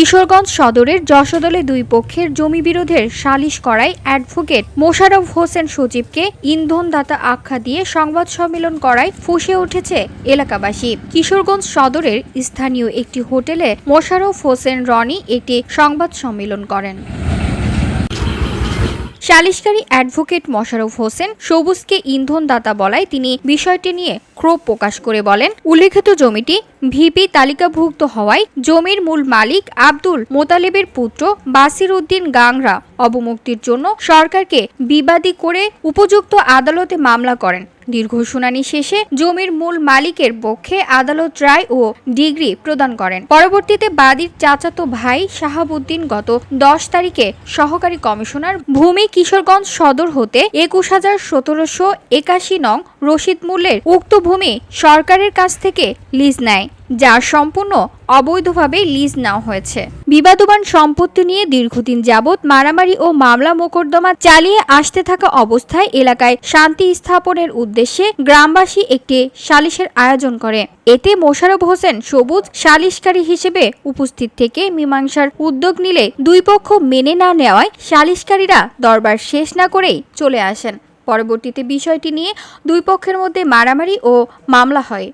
কিশোরগঞ্জ সদরের যশোদলে দুই পক্ষের জমি বিরোধের সালিশ করায় অ্যাডভোকেট মোশাররফ হোসেন সজীবকে ইন্ধনদাতা আখ্যা দিয়ে সংবাদ সম্মেলন করায় ফুঁসে উঠেছে এলাকাবাসী। কিশোরগঞ্জ সদরের স্থানীয় একটি হোটেলে মোশাররফ হোসেন রনি একটি সংবাদ সম্মেলন করেন। সালিশকারী অ্যাডভোকেট মোশাররফ হোসেন সবুজকে ইন্ধনদাতা বলায় তিনি বিষয়টি নিয়ে ক্ষোভ প্রকাশ করে বলেন, উল্লেখিত জমিটি ভিপি তালিকাভুক্ত হওয়ায় জমির মূল মালিক আব্দুল মোতালেবের পুত্র বাসির উদ্দিন গাংরা অবমুক্তির জন্য সরকারকে বিবাদী করে উপযুক্ত আদালতে মামলা করেন। দীর্ঘ শুনানি শেষে জমির মূল মালিকের পক্ষে আদালত রায় ও ডিগ্রি প্রদান করেন। পরবর্তীতে বাদীর চাচাতো ভাই শাহাবুদ্দিন গত 10 তারিখে সহকারী কমিশনার ভূমি কিশোরগঞ্জ সদর হতে ২১,১৭৮১ নং রসিদ মূল্যের উক্ত ভূমি সরকারের কাছ থেকে লিজ নেয়, যা সম্পূর্ণ অবৈধভাবে লিজ নেওয়া হয়েছে। বিবাদবান সম্পত্তি নিয়ে দীর্ঘদিন যাবৎ মারামারি ও মামলা মোকদ্দমা চালিয়ে আসতে থাকা অবস্থায় এলাকায় শান্তি স্থাপনের উদ্দেশ্যে গ্রামবাসী একটি সালিশের আয়োজন করে। এতে মোশাররফ হোসেন সবুজ সালিশকারী হিসেবে উপস্থিত থেকে মীমাংসার উদ্যোগ নিলে দুই পক্ষ মেনে না নেওয়ায় সালিশকারীরা দরবার শেষ না করেই চলে আসেন। পরবর্তীতে বিষয়টি নিয়ে দুই পক্ষের মধ্যে মারামারি ও মামলা হয়।